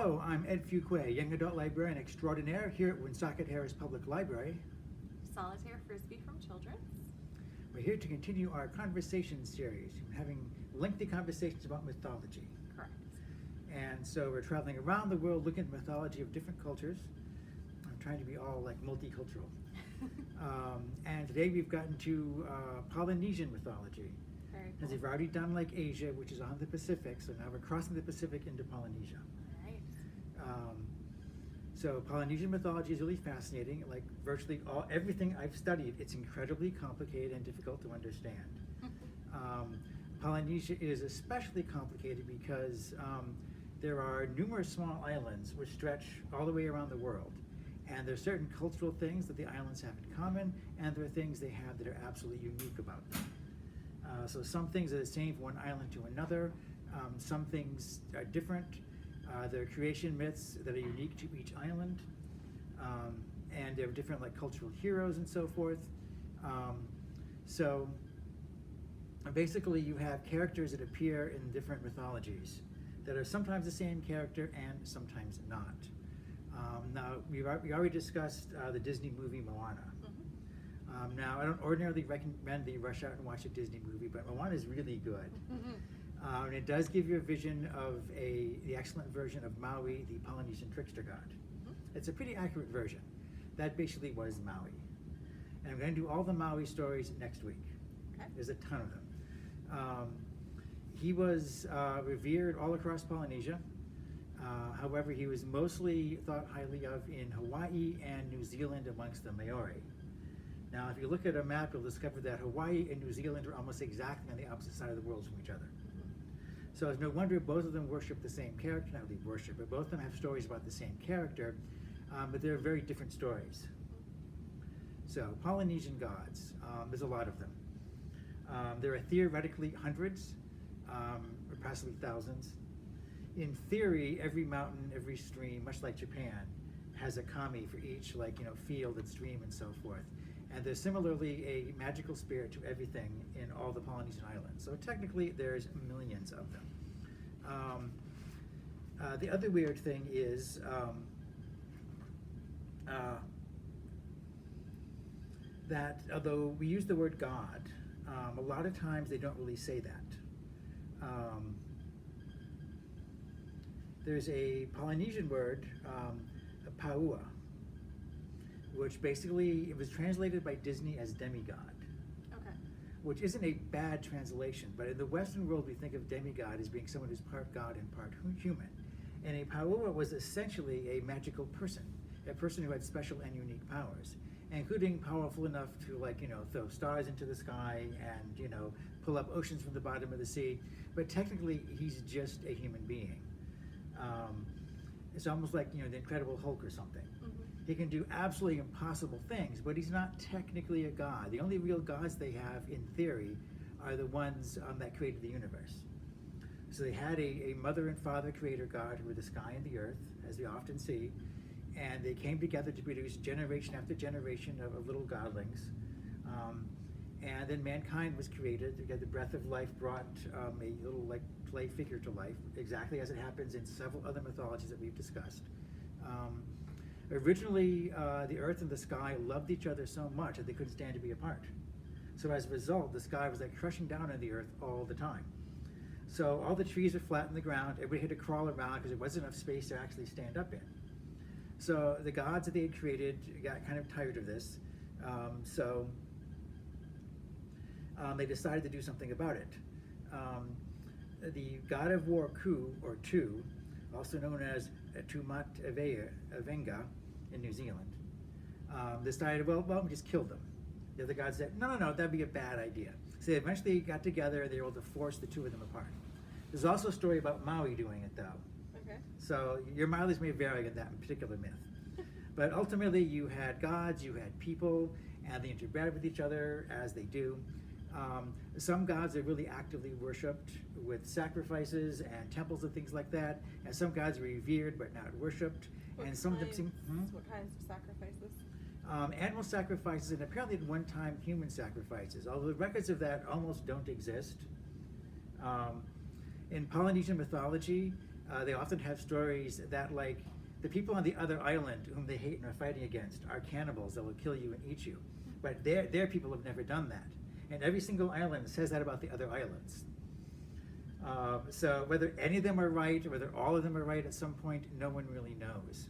Hello, I'm Ed Fuquay, Young Adult Librarian Extraordinaire here at Woonsocket Harris Public Library. Solitaire Frisbee from Children's. We're here to continue our conversation series, having lengthy conversations about mythology. Correct. And so we're traveling around the world looking at the mythology of different cultures. I'm trying to be all like multicultural. And today we've gotten to Polynesian mythology. Very As cool. we've already done like Asia, which is on the Pacific, so now we're crossing the Pacific into Polynesia. All right. So Polynesian mythology is really fascinating. Like virtually everything I've studied, it's incredibly complicated and difficult to understand. Polynesia is especially complicated because there are numerous small islands which stretch all the way around the world. And there are certain cultural things that the islands have in common, and there are things they have that are absolutely unique about them. So some things are the same from one island to another. Some things are different. There are creation myths that are unique to each island. And there are different like cultural heroes and so forth. So basically you have characters that appear in different mythologies that are sometimes the same character and sometimes not. Now, we already discussed the Disney movie Moana. Now, I don't ordinarily recommend that you rush out and watch a Disney movie, but Moana is really good. And it does give you a vision of the excellent version of Maui, the Polynesian trickster god. It's a pretty accurate version. That basically was Maui. And I'm going to do all the Maui stories next week. Okay. There's a ton of them. He was revered all across Polynesia. However, he was mostly thought highly of in Hawaii and New Zealand amongst the Maori. Now, if you look at a map, you'll discover that Hawaii and New Zealand are almost exactly on the opposite side of the world from each other. So it's no wonder both of them worship the same character, not really worship, but both of them have stories about the same character, but they're very different stories. So Polynesian gods, there's a lot of them. There are theoretically hundreds, or possibly thousands. In theory, every mountain, every stream, much like Japan, has a kami for each field and stream and so forth. And there's similarly a magical spirit to everything in all the Polynesian islands. So technically, there's millions of them. The other weird thing is that although we use the word God, a lot of times they don't really say that. There's a Polynesian word, paua, which basically it was translated by Disney as demigod. Okay. Which isn't a bad translation, but in the Western world we think of demigod as being someone who's part god and part human. And a paua was essentially a magical person, a person who had special and unique powers, including powerful enough to throw stars into the sky and pull up oceans from the bottom of the sea. But technically he's just a human being. It's almost like the Incredible Hulk or something. He can do absolutely impossible things, but he's not technically a god. The only real gods they have, in theory, are the ones that created the universe. So they had a mother and father creator god who were the sky and the earth, as we often see, and they came together to produce generation after generation of little godlings. And then mankind was created. The breath of life brought a little clay figure to life, exactly as it happens in several other mythologies that we've discussed. Originally, the earth and the sky loved each other so much that they couldn't stand to be apart. So as a result, the sky was like crushing down on the earth all the time. So all the trees were flat in the ground. Everybody had to crawl around because there wasn't enough space to actually stand up in. So the gods that they had created got kind of tired of this. They decided to do something about it. The god of war Ku, or Tu, also known as Tumat Avenga in New Zealand, decided, well, just kill them. The other gods said, no, that'd be a bad idea. So they eventually got together and they were able to force the two of them apart. There's also a story about Maui doing it, though. Okay. So your mileage may vary in that particular myth. But ultimately, you had gods, you had people, and they interbred with each other as they do. Some gods are really actively worshipped with sacrifices and temples and things like that, and some gods are revered but not worshipped. And some of them seem. What kinds of sacrifices? Animal sacrifices, and apparently at one time human sacrifices, although the records of that almost don't exist. In Polynesian mythology, They often have stories that, like, the people on the other island whom they hate and are fighting against are cannibals that will kill you and eat you. But their people have never done that. And every single island says that about the other islands. So whether any of them are right or whether all of them are right at some point, no one really knows.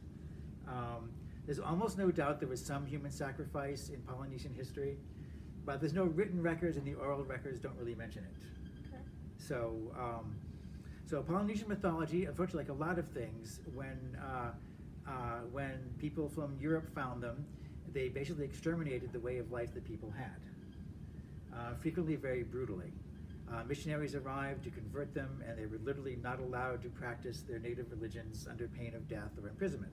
There's almost no doubt there was some human sacrifice in Polynesian history, but there's no written records, and the oral records don't really mention it. Okay. So Polynesian mythology, unfortunately, like a lot of things, when people from Europe found them, they basically exterminated the way of life that people had, frequently very brutally. Missionaries arrived to convert them, and they were literally not allowed to practice their native religions under pain of death or imprisonment.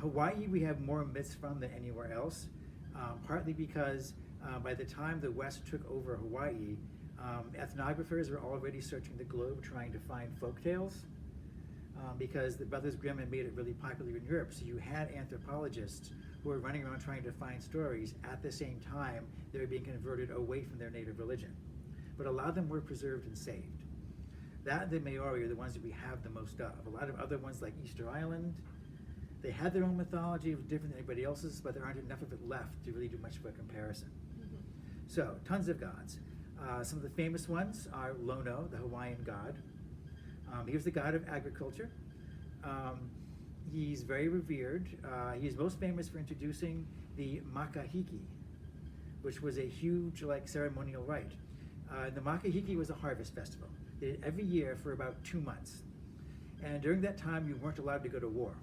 Hawaii, we have more myths from than anywhere else, partly because by the time the West took over Hawaii, ethnographers were already searching the globe trying to find folktales, because the Brothers Grimm had made it really popular in Europe. So you had anthropologists who were running around trying to find stories at the same time they were being converted away from their native religion. But a lot of them were preserved and saved. That and the Maori are the ones that we have the most of. A lot of other ones like Easter Island, they had their own mythology, it was different than anybody else's, but there aren't enough of it left to really do much of a comparison. Mm-hmm. So, tons of gods. Some of the famous ones are Lono, the Hawaiian god. He was the god of agriculture. He's very revered. He's most famous for introducing the makahiki, which was a huge, like, ceremonial rite. The makahiki was a harvest festival. They did it every year for about 2 months. And during that time, you weren't allowed to go to war.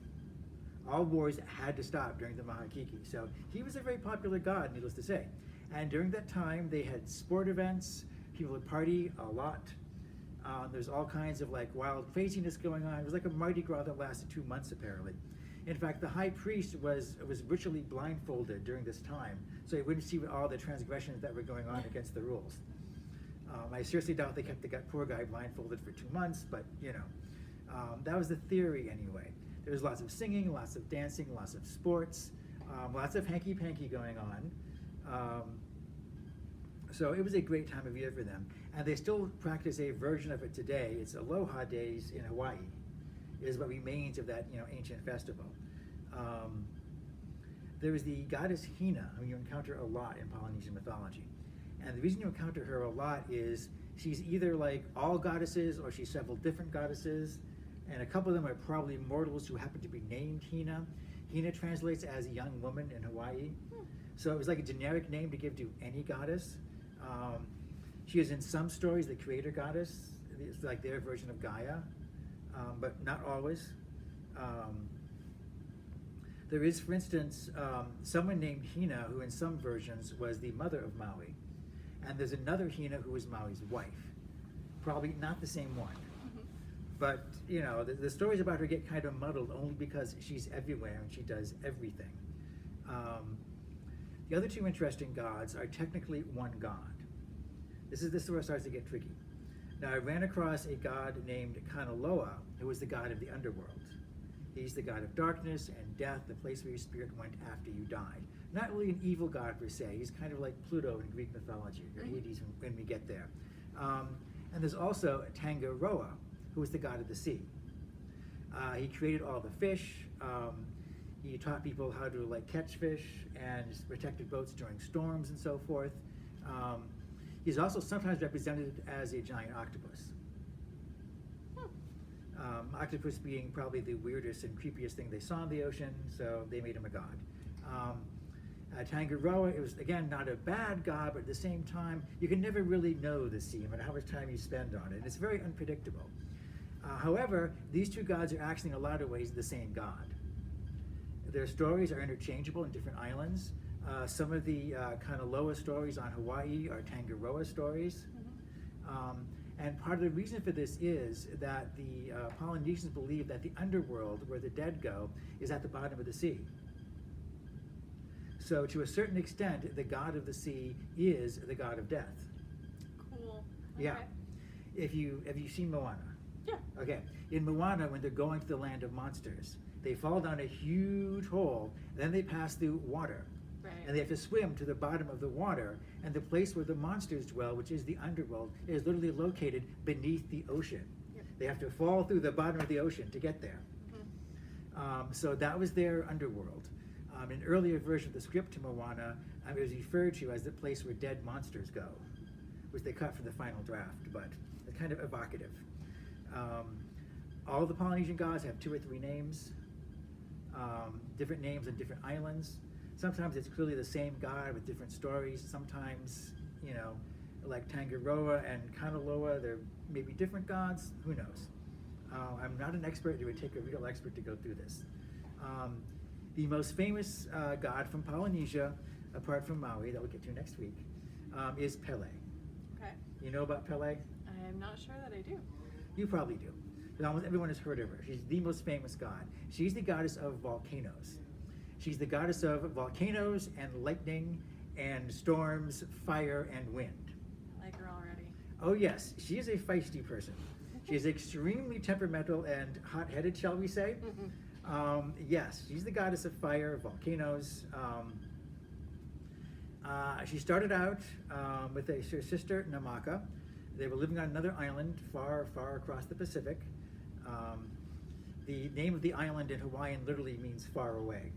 All wars had to stop during the makahiki. So he was a very popular god, needless to say. And during that time, they had sport events. People would party a lot. There's all kinds of, like, wild craziness going on. It was like a Mardi Gras that lasted 2 months, apparently. In fact, the high priest was ritually blindfolded during this time, so he wouldn't see all the transgressions that were going on against the rules. I seriously doubt they kept the poor guy blindfolded for 2 months, but, you know, that was the theory anyway. There was lots of singing, lots of dancing, lots of sports, lots of hanky-panky going on. So it was a great time of year for them. And they still practice a version of it today. It's Aloha Days in Hawaii, is what remains of that, you know, ancient festival. There is the goddess Hina, who you encounter a lot in Polynesian mythology. And the reason you encounter her a lot is she's either like all goddesses or she's several different goddesses. And a couple of them are probably mortals who happen to be named Hina. Hina translates as young woman in Hawaii. So it was like a generic name to give to any goddess. She is in some stories the creator goddess. It's like their version of Gaia, but not always. There is, for instance, someone named Hina who in some versions was the mother of Maui. And there's another Hina who was Maui's wife. Probably not the same one. Mm-hmm. But, you know, the stories about her get kind of muddled only because she's everywhere and she does everything. The other two interesting gods are technically one god. This is where it starts to get tricky. Now, I ran across a god named Kanaloa, who was the god of the underworld. He's the god of darkness and death, the place where your spirit went after you died. Not really an evil god per se. He's kind of like Pluto in Greek mythology, or Hades when we get there. And there's also Tangaroa, who was the god of the sea. He created all the fish. He taught people how to, like, catch fish and protected boats during storms and so forth. He's also sometimes represented as a giant octopus. Octopus being probably the weirdest and creepiest thing they saw in the ocean, so they made him a god. Tangaroa, it was, again, not a bad god, but at the same time, you can never really know the sea, no matter how much time you spend on it. It's very unpredictable. However, these two gods are actually in a lot of ways the same god. Their stories are interchangeable in different islands. Some of the Kanaloa stories on Hawaii are Tangaroa stories. Mm-hmm. And part of the reason for this is that the Polynesians believe that the underworld, where the dead go, is at the bottom of the sea. So to a certain extent, the god of the sea is the god of death. Cool. Yeah. Okay. Have you seen Moana? Yeah. Okay. In Moana, when they're going to the land of monsters, they fall down a huge hole, then they pass through water. Right. And they have to swim to the bottom of the water, and the place where the monsters dwell, which is the underworld, is literally located beneath the ocean. Yep. They have to fall through the bottom of the ocean to get there. So that was their underworld. In an earlier version of the script to Moana, it was referred to as the place where dead monsters go, which they cut for the final draft, but it's kind of evocative. All the Polynesian gods have 2 or 3 names, different names on different islands. Sometimes it's clearly the same god with different stories. Sometimes, you know, like Tangaroa and Kanaloa, they're maybe different gods. Who knows? I'm not an expert. It would take a real expert to go through this. The most famous god from Polynesia, apart from Maui, that we'll get to next week, is Pele. Okay. You know about Pele? I am not sure that I do. You probably do. But almost everyone has heard of her. She's the most famous god. She's the goddess of volcanoes. She's the goddess of volcanoes and lightning and storms, fire and wind. I like her already. Oh yes, she is a feisty person. She is extremely temperamental and hot-headed, shall we say. Yes, she's the goddess of fire, volcanoes. She started out with her sister, Namaka. They were living on another island far, far across the Pacific. The name of the island in Hawaiian literally means far away.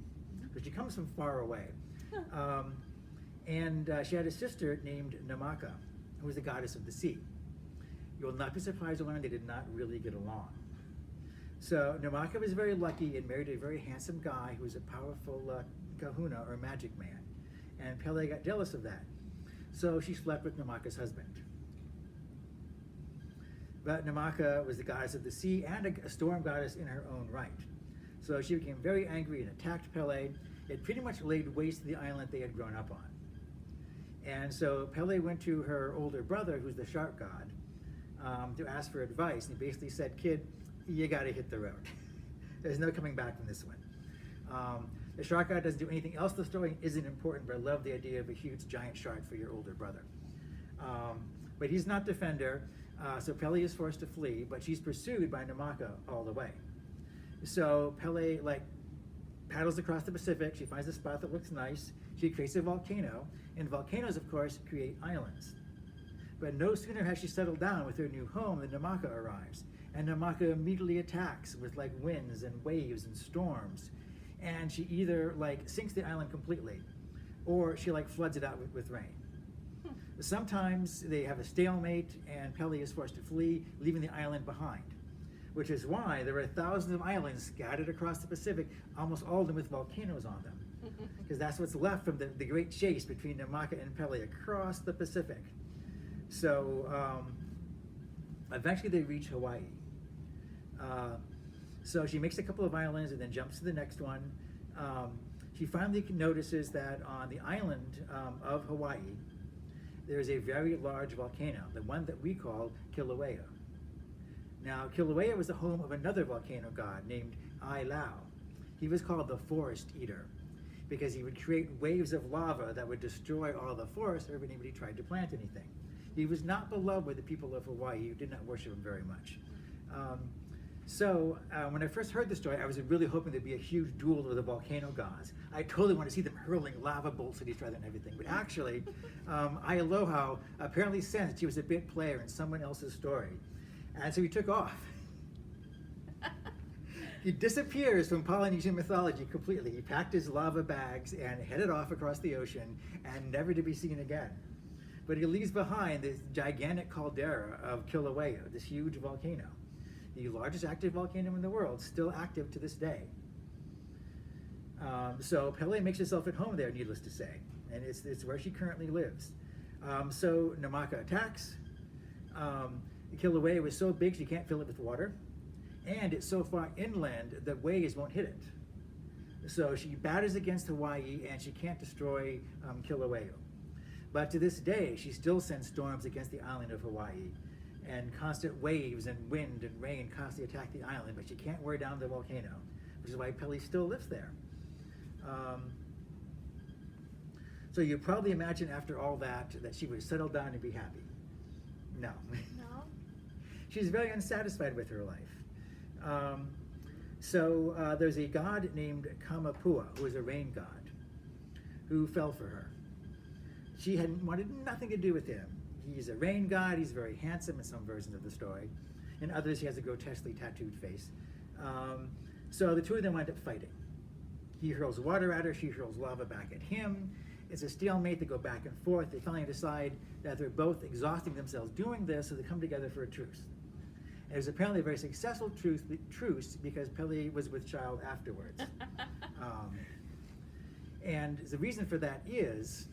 So she comes from far away. And she had a sister named Namaka, who was the goddess of the sea. You will not be surprised to learn they did not really get along. So Namaka was very lucky and married a very handsome guy who was a powerful kahuna or magic man. And Pele got jealous of that. So she slept with Namaka's husband. But Namaka was the goddess of the sea and a storm goddess in her own right. So she became very angry and attacked Pele. It pretty much laid waste to the island they had grown up on. And so Pele went to her older brother, who's the shark god, to ask for advice. And he basically said, kid, you gotta hit the road. There's no coming back from this one. The shark god doesn't do anything else. The story isn't important, but I love the idea of a huge giant shark for your older brother. But he's not defender, so Pele is forced to flee, but she's pursued by Namaka all the way. So Pele paddles across the Pacific. She finds a spot that looks nice. She creates a volcano, and volcanoes, of course, create islands. But no sooner has she settled down with her new home than Namaka arrives. And Namaka immediately attacks with winds and waves and storms. And she either sinks the island completely, or she floods it out with rain. Sometimes they have a stalemate and Pele is forced to flee, leaving the island behind. Which is why there are thousands of islands scattered across the Pacific, almost all of them with volcanoes on them. Because that's what's left from the great chase between Namaka and Pele across the Pacific. So eventually they reach Hawaii. So she makes a couple of islands and then jumps to the next one. She finally notices that on the island of Hawaii, there is a very large volcano, the one that we call Kilauea. Now, Kilauea was the home of another volcano god named Ailau. He was called the Forest Eater because he would create waves of lava that would destroy all the forest if anybody tried to plant anything. He was not beloved by the people of Hawaii, who did not worship him very much. So when I first heard the story, I was really hoping there'd be a huge duel with the volcano gods. I totally want to see them hurling lava bolts at each other and everything. But actually, Aialoha apparently sensed he was a bit player in someone else's story. And so he took off. He disappears from Polynesian mythology completely. He packed his lava bags and headed off across the ocean and never to be seen again. But he leaves behind this gigantic caldera of Kilauea, this huge volcano. The largest active volcano in the world, still active to this day. So Pele makes herself at home there, needless to say, and it's where she currently lives. So Namaka attacks. Kilauea was so big she can't fill it with water, and it's so far inland that waves won't hit it. So she batters against Hawaii, and she can't destroy Kilauea. But to this day, she still sends storms against the island of Hawaii. And constant waves and wind and rain constantly attack the island, but she can't wear down the volcano, which is why Pele still lives there. So you probably imagine after all that she would settle down and be happy. No. No? She's very unsatisfied with her life. So there's a god named Kamapua, who is a rain god, who fell for her. She wanted nothing to do with him. He's a rain god, he's very handsome in some versions of the story. In others, he has a grotesquely tattooed face. So the two of them wind up fighting. He hurls water at her, she hurls lava back at him. It's a stalemate, they go back and forth. They finally decide that they're both exhausting themselves doing this, so they come together for a truce. And it was apparently a very successful truce because Pele was with child afterwards. And the reason for that is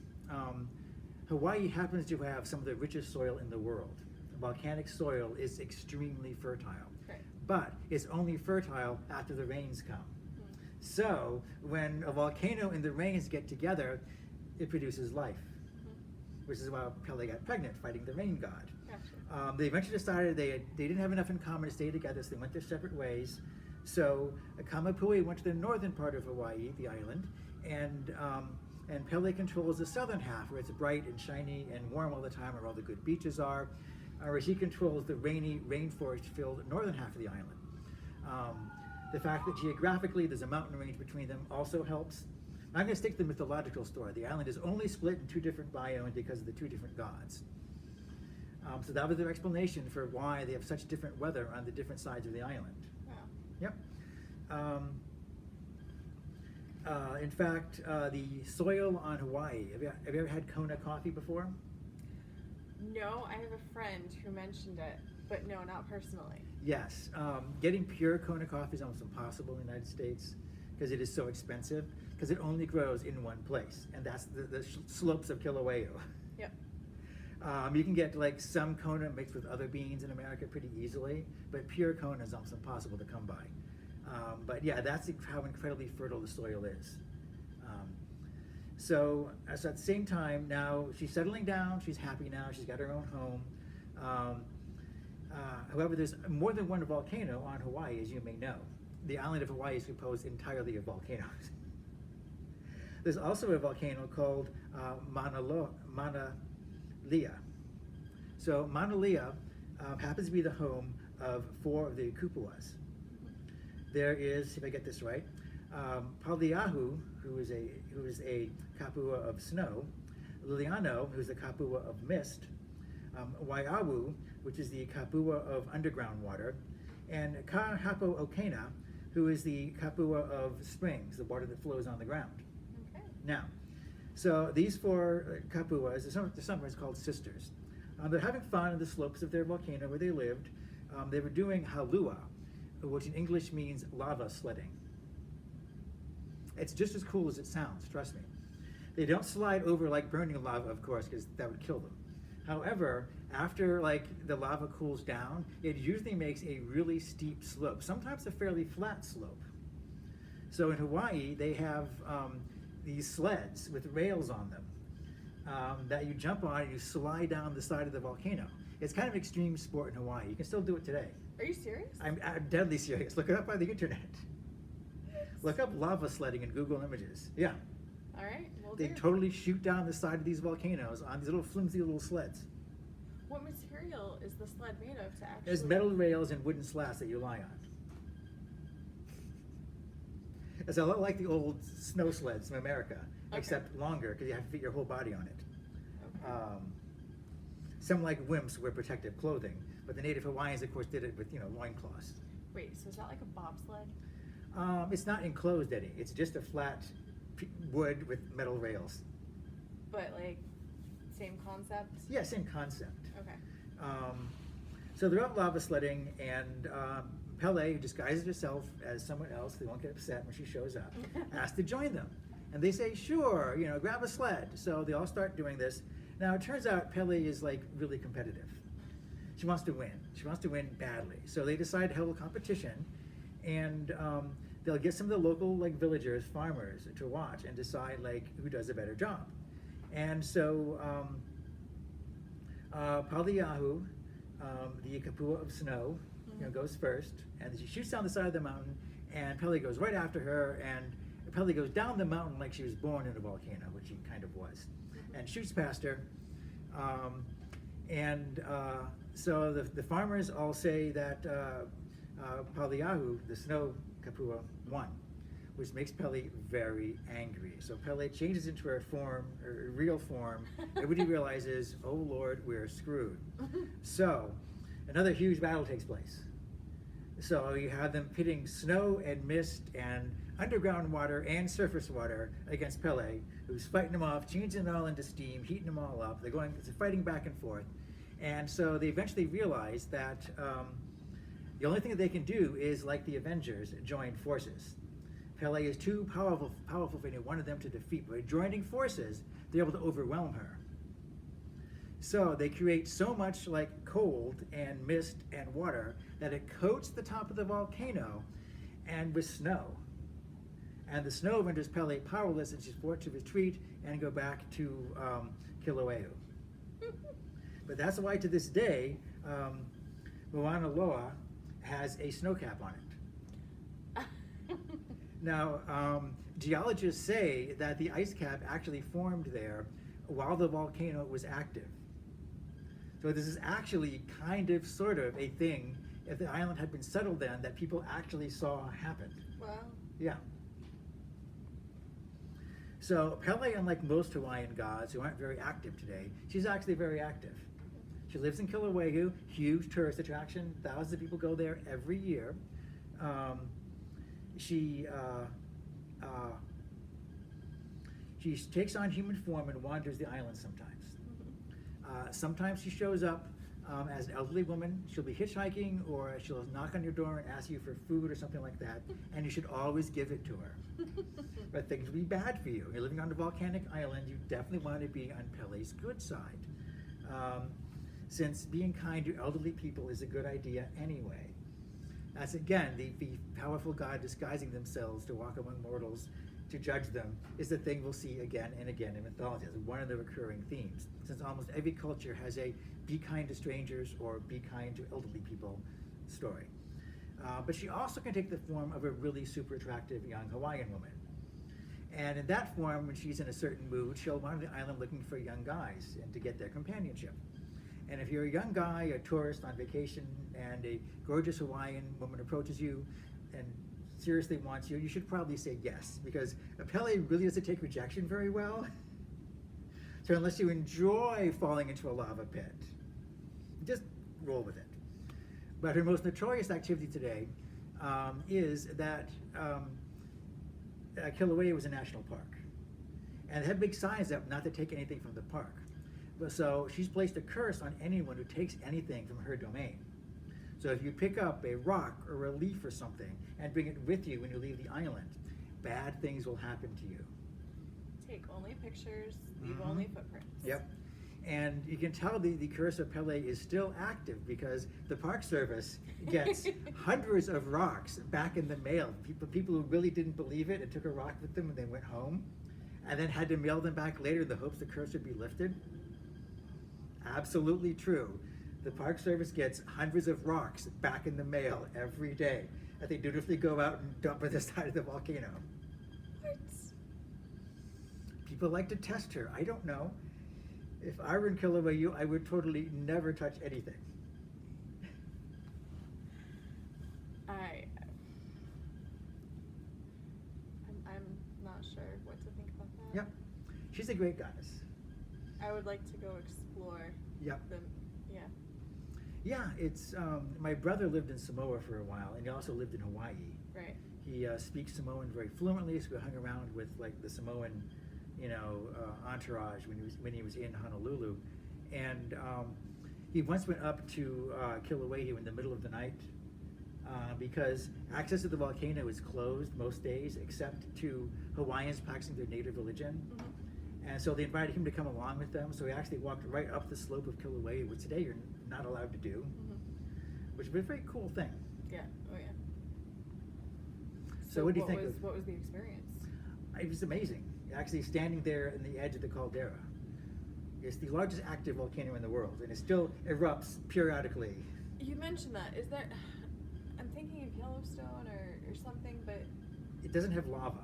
Hawaii happens to have some of the richest soil in the world. Volcanic soil is extremely fertile, Right. but it's only fertile after the rains come. So when a volcano and the rains get together, it produces life, which is why Pele got pregnant, fighting the rain god. Gotcha. They eventually decided they didn't have enough in common to stay together, so they went their separate ways. So Kamapui went to the northern part of Hawaii, the island, and Pele controls the southern half, where it's bright and shiny and warm all the time, where all the good beaches are, whereas he controls the rainy, rainforest-filled northern half of the island. The fact that geographically there's a mountain range between them also helps. I'm going to stick to the mythological story. The island is only split in two different biomes because of the two different gods. So that was their explanation for why they have such different weather on the different sides of the island. Wow. Yep. In fact, the soil on Hawaii, have you ever had Kona coffee before? No, I have a friend who mentioned it, but no, not personally. Yes. Getting pure Kona coffee is almost impossible in the United States because it is so expensive, because it only grows in one place, and that's the slopes of Kilauea. Yep. You can get like some Kona mixed with other beans in America pretty easily, but pure Kona is almost impossible to come by. But yeah, that's how incredibly fertile the soil is. So at the same time, now she's settling down, she's happy now, she's got her own home. However, there's more than one volcano on Hawaii, as you may know. The island of Hawaii is composed entirely of volcanoes. There's also a volcano called Mauna Lea. So Mauna Lea happens to be the home of 4 of the kupuas. There is, if I get this right, Paliahu, who is a kapua of snow, Liliano, who's the kapua of mist, Waiawu, which is the kapua of underground water, and Kahapo Okena, who is the kapua of springs, the water that flows on the ground. Okay. Now, so these 4 kapuas, they're sometimes called sisters. They're having fun on the slopes of their volcano where they lived. They were doing halua, which in English means lava sledding. It's just as cool as it sounds, trust me. They don't slide over like burning lava, of course, because that would kill them. However, after like the lava cools down, it usually makes a really steep slope, sometimes a fairly flat slope. So in Hawaii, they have these sleds with rails on them that you jump on and you slide down the side of the volcano. It's kind of extreme sport in Hawaii. You can still do it today. Are you serious? I'm deadly serious. Look it up on the internet. Look up lava sledding in Google Images. Yeah. All right, we'll They do. totally shoot down the side of these volcanoes on these little flimsy little sleds. What material is the sled made of to actually? There's metal rails and wooden slats that you lie on. It's a lot like the old snow sleds from America, Okay. except longer because you have to fit your whole body on it. Okay. Some like wimps wear protective clothing, but the native Hawaiians, of course, did it with loincloths. Wait, so is that like a bobsled? It's not enclosed any. It's just a flat wood with metal rails. But like, same concept? Yeah, same concept. Okay. So they're out lava sledding, and Pele, who disguises herself as someone else, they won't get upset when she shows up, asks to join them. And they say, sure, grab a sled. So they all start doing this. Now it turns out Pele is like really competitive. She wants to win. She wants to win badly. So they decide to hold a competition, and they'll get some of the local villagers, farmers, to watch and decide who does a better job. And so Paliahu, the kapua of snow, goes first, and she shoots down the side of the mountain, and Pele goes right after her, and Pele goes down the mountain like she was born in a volcano, which she kind of was, and shoots past her. So the farmers all say that Paliahu, the snow kapua, won, which makes Pele very angry. So Pele changes into her form, her real form. Everybody realizes, oh Lord, we're screwed. So another huge battle takes place. So you have them pitting snow and mist and underground water and surface water against Pele, who's fighting them off, changing it all into steam, heating them all up. They're fighting back and forth. And so they eventually realize that the only thing that they can do is, like the Avengers, join forces. Pele is too powerful for any one of them to defeat. By joining forces, they're able to overwhelm her. So they create so much like cold and mist and water that it coats the top of the volcano and with snow. And the snow renders Pele powerless, and she's forced to retreat and go back to Kilauea. But that's why to this day, Mauna Loa has a snow cap on it. Now, geologists say that the ice cap actually formed there while the volcano was active. So this is actually kind of, sort of a thing, if the island had been settled then, that people actually saw happen. Wow. Yeah. So Pele, unlike most Hawaiian gods who aren't very active today, she's actually very active. She lives in Kilauea, huge tourist attraction. Thousands of people go there every year. She takes on human form and wanders the island sometimes. Sometimes she shows up as an elderly woman. She'll be hitchhiking, or she'll knock on your door and ask you for food or something like that, and you should always give it to her. But things will be bad for you. You're living on a volcanic island. You definitely want to be on Pele's good side, since being kind to elderly people is a good idea anyway. That's again the powerful god disguising themselves to walk among mortals to judge them is the thing we'll see again and again in mythology. It's one of the recurring themes, since almost every culture has a be kind to strangers or be kind to elderly people story. But she also can take the form of a really super attractive young Hawaiian woman. And in that form, when she's in a certain mood, she'll wander the island looking for young guys and to get their companionship. And if you're a young guy, a tourist on vacation, and a gorgeous Hawaiian woman approaches you and seriously wants you, you should probably say yes, because Pele really doesn't take rejection very well. So unless you enjoy falling into a lava pit, just roll with it. But her most notorious activity today is that Kilauea was a national park. And it had big signs up not to take anything from the park. So she's placed a curse on anyone who takes anything from her domain. So if you pick up a rock or a leaf or something and bring it with you when you leave the island, bad things will happen to you. Take only pictures, leave only footprints. Yep. And you can tell the curse of Pele is still active because the Park Service gets hundreds of rocks back in the mail. People who really didn't believe it and took a rock with them when they went home and then had to mail them back later in the hopes the curse would be lifted. Absolutely true. The Park Service gets hundreds of rocks back in the mail every day that they dutifully go out and dump at the side of the volcano. What? People like to test her. I don't know. If I were in Kilauea, I would totally never touch anything. I'm not sure what to think about that. Yep. She's a great goddess. I would like to go explore. Yep. Yeah. Yeah, it's my brother lived in Samoa for a while, and he also lived in Hawaii. Right. He speaks Samoan very fluently, so we hung around with like the Samoan, entourage when he was in Honolulu, and he once went up to Kilauea in the middle of the night because access to the volcano is closed most days except to Hawaiians practicing their native religion. And so they invited him to come along with them. So he actually walked right up the slope of Kilauea, which today you're not allowed to do, which would be a very cool thing. Yeah. Oh yeah. So what do you think? What was the experience? It was amazing. Actually standing there in the edge of the caldera. It's the largest active volcano in the world, and it still erupts periodically. You mentioned that. Is there? I'm thinking of Yellowstone or something, but It doesn't have lava.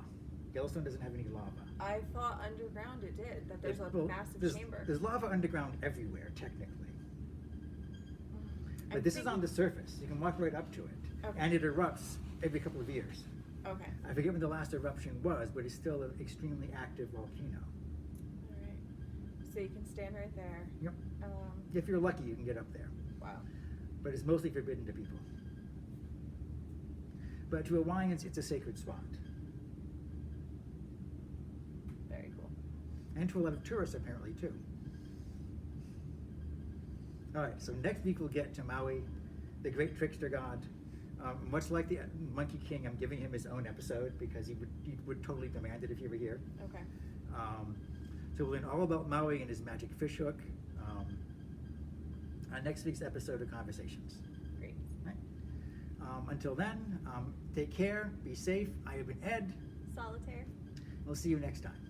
Yellowstone doesn't have any lava. I thought underground it did. That there's a massive chamber. There's lava underground everywhere, technically. But this is on the surface. You can walk right up to it. Okay. And it erupts every couple of years. Okay. I forget when the last eruption was, but it's still an extremely active volcano. All right. So you can stand right there. Yep. Um, If you're lucky, you can get up there. Wow. but it's mostly forbidden to people. But to Hawaiians, it's a sacred spot. Very cool. And to a lot of tourists, apparently, too. All right, so next week we'll get to Maui, the great trickster god. Much like the Monkey King, I'm giving him his own episode because he would totally demand it if he were here. Okay. So we'll learn all about Maui and his magic fishhook on next week's episode of Conversations. Great. Right? Until then, take care, be safe. I have been Ed. Solitaire. We'll see you next time.